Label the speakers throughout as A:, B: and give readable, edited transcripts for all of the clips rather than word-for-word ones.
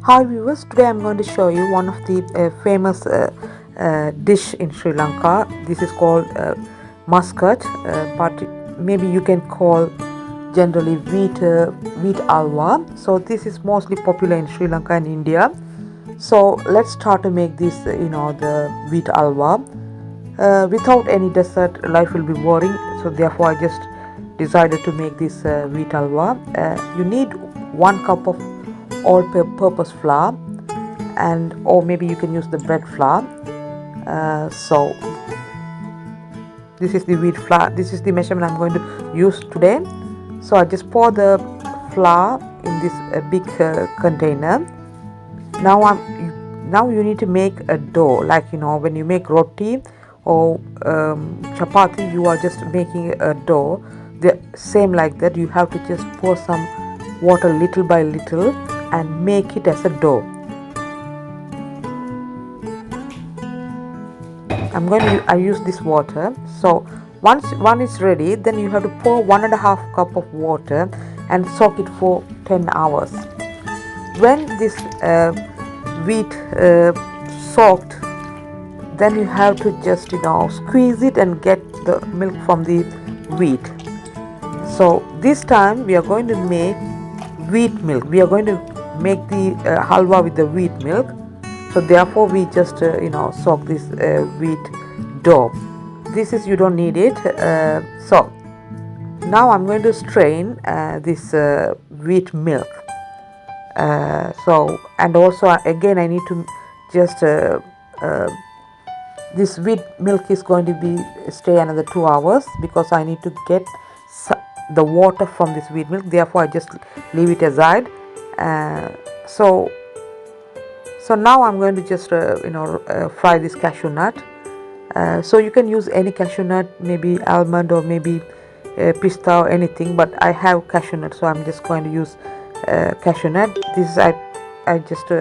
A: Hi viewers, today I'm going to show you one of the famous dish in Sri Lanka. This is called muscat, but maybe you can call generally wheat alwa. So this is mostly popular in Sri Lanka and India. So let's start to make this, the wheat alwa. Without any dessert, life will be boring. So therefore, I just decided to make this wheat alwa. You need 1 cup of all-purpose flour, and or maybe you can use the bread flour. So this is the wheat flour. This is the measurement I'm going to use today. So I just pour the flour in this big container. Now you need to make a dough, like when you make roti or chapati, you are just making a dough. The same like that, you have to just pour some water little by little and make it as a dough. I use this water. So once one is ready, then you have to pour 1.5 cup of water and soak it for 10 hours. When this wheat soaked, then you have to just squeeze it and get the milk from the wheat. So this time we are going to make wheat milk. We are going to make the halwa with the wheat milk. So therefore we just soak this wheat dough. This is, you don't need it. So now I'm going to strain this wheat milk. So, and also again I need to just this wheat milk is going to be stay another 2 hours because I need to get the water from this wheat milk. Therefore I just leave it aside. So now I'm going to just fry this cashew nut. So you can use any cashew nut, maybe almond or maybe pista or anything, but I have cashew nut, so I'm just going to use cashew nut. This is I just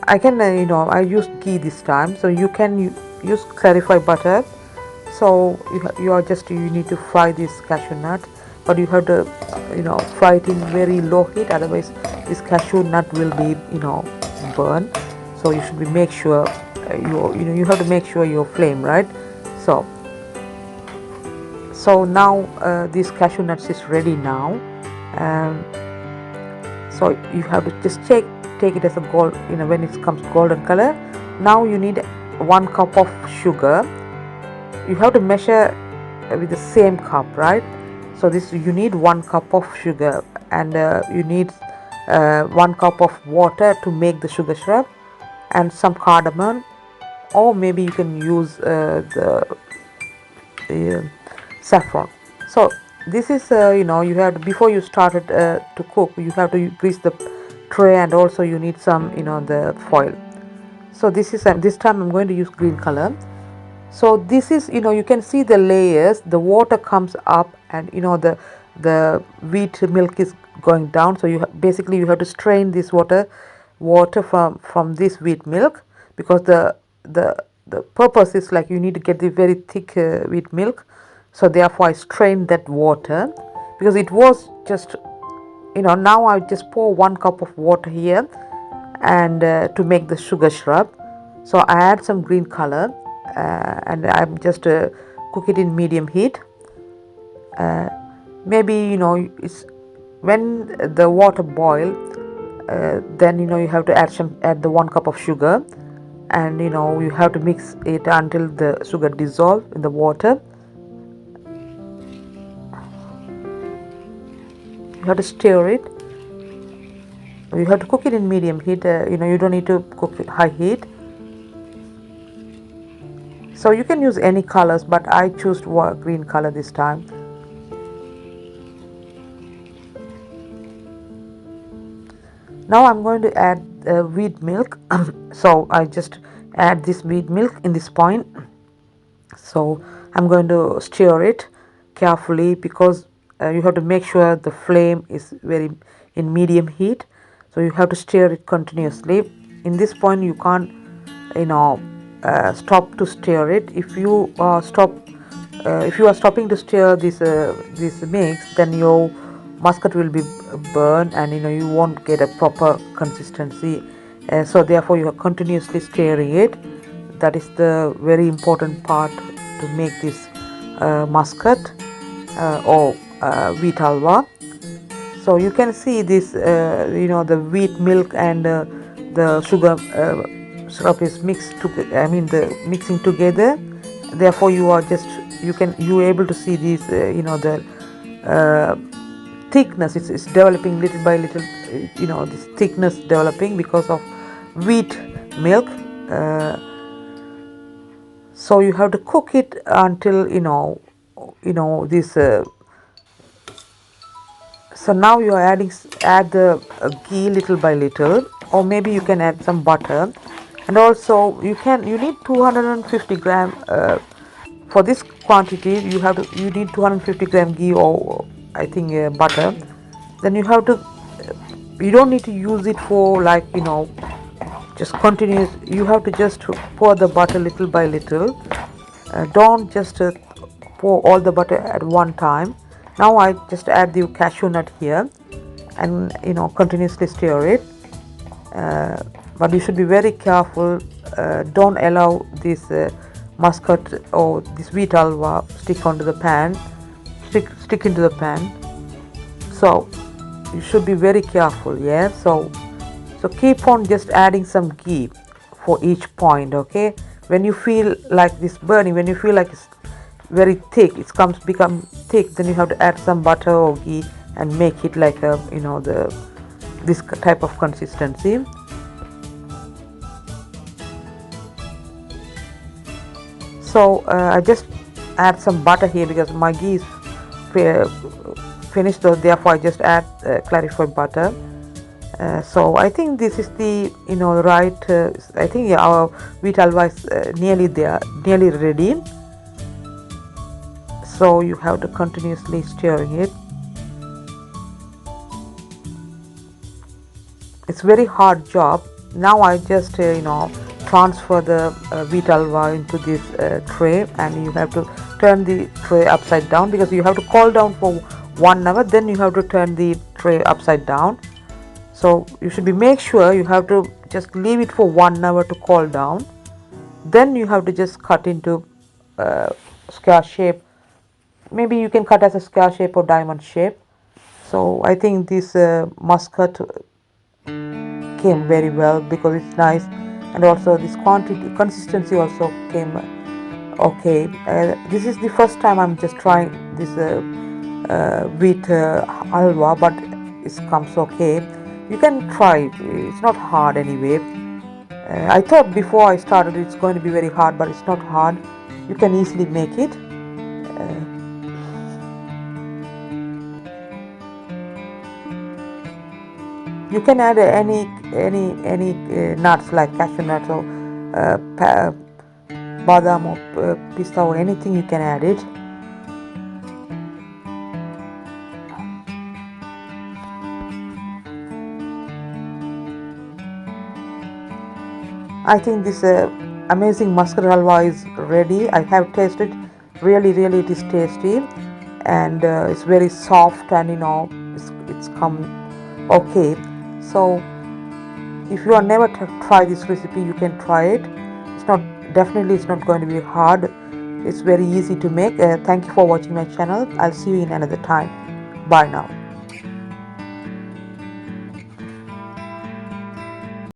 A: I can I used ghee this time, so you can use clarified butter. So you need to fry this cashew nut, but you have to fry it in very low heat, otherwise this cashew nut will be burn. So you should make sure you have to make sure your flame right. So now this cashew nuts is ready now. So you have to just take it as a gold, when it comes golden color. Now you need 1 cup of sugar. You have to measure with the same cup, right? So this, you need 1 cup of sugar, and you need 1 cup of water to make the sugar syrup, and some cardamom, or maybe you can use the saffron. So this is you have to, before you started to cook, you have to grease the tray, and also you need some the foil. So this is this time I'm going to use green color. So this is you can see the layers. The water comes up, and the wheat milk is going down. So basically you have to strain this water from this wheat milk, because the purpose is like you need to get the very thick wheat milk. So therefore I strained that water, because it was just now I just pour 1 cup of water here, and to make the sugar syrup. So I add some green color, and I'm just cook it in medium heat. Maybe it's when the water boil, then you have to add the 1 cup of sugar, and you have to mix it until the sugar dissolve in the water. You have to stir it. You have to cook it in medium heat. You don't need to cook it high heat. So you can use any colors, but I choose green color this time. Now I'm going to add wheat milk. So I just add this wheat milk in this point. So I'm going to stir it carefully, because you have to make sure the flame is very in medium heat. So you have to stir it continuously. In this point you can't stop to stir it. If you are stopping to stir this mix, then your muscat will be burn, and you won't get a proper consistency. So therefore you are continuously stirring it. That is the very important part to make this muscat or wheat halwa. So you can see this, the wheat milk and the sugar syrup is mixed together. I mean the mixing together. Therefore you able to see these, the thickness. It's developing little by little. This thickness developing because of wheat milk. So you have to cook it until this. So now you are add the ghee little by little, or maybe you can add some butter, and also you need 250 gram for this quantity. You need 250 gram ghee, or I think butter. Then you don't need to use it for like just continuous. You have to just pour the butter little by little. Don't just pour all the butter at one time. Now I just add the cashew nut here, and continuously stir it. But you should be very careful. Don't allow this muscat or this wheat halwa stick into the pan. So you should be very careful. Yeah. So keep on just adding some ghee for each point. Okay. When you feel like this burning, when you feel like it's very thick, become thick, then you have to add some butter or ghee and make it like a this type of consistency. So I just add some butter here because my ghee is finished, so therefore I just add clarified butter. So I think this is the right. I think our wheat halwa is nearly ready. So you have to continuously stirring it. It's very hard job. Now I just transfer the wheat halwa into this tray, and you have to turn the tray upside down because you have to cool down for 1 hour. Then you have to turn the tray upside down. So you should make sure you have to just leave it for 1 hour to cool down. Then you have to just cut into square shape. Maybe you can cut as a square shape or diamond shape. So I think this muscat came very well because it's nice, and also this consistency also came okay. This is the first time I'm just trying this wheat halwa, but it comes okay. You can try. It's not hard anyway. I thought before I started it's going to be very hard, but it's not hard. You can easily make it. You can add any nuts like cashew nuts or badam or pista or anything. You can add it. I think this amazing muscat halwa is ready. I have tasted. Really it is tasty, and it's very soft, and it's come okay. So if you are never try this recipe, you can try it. It's not going to be hard. It's very easy to make. Thank you for watching my channel. I'll see you in another time. Bye now.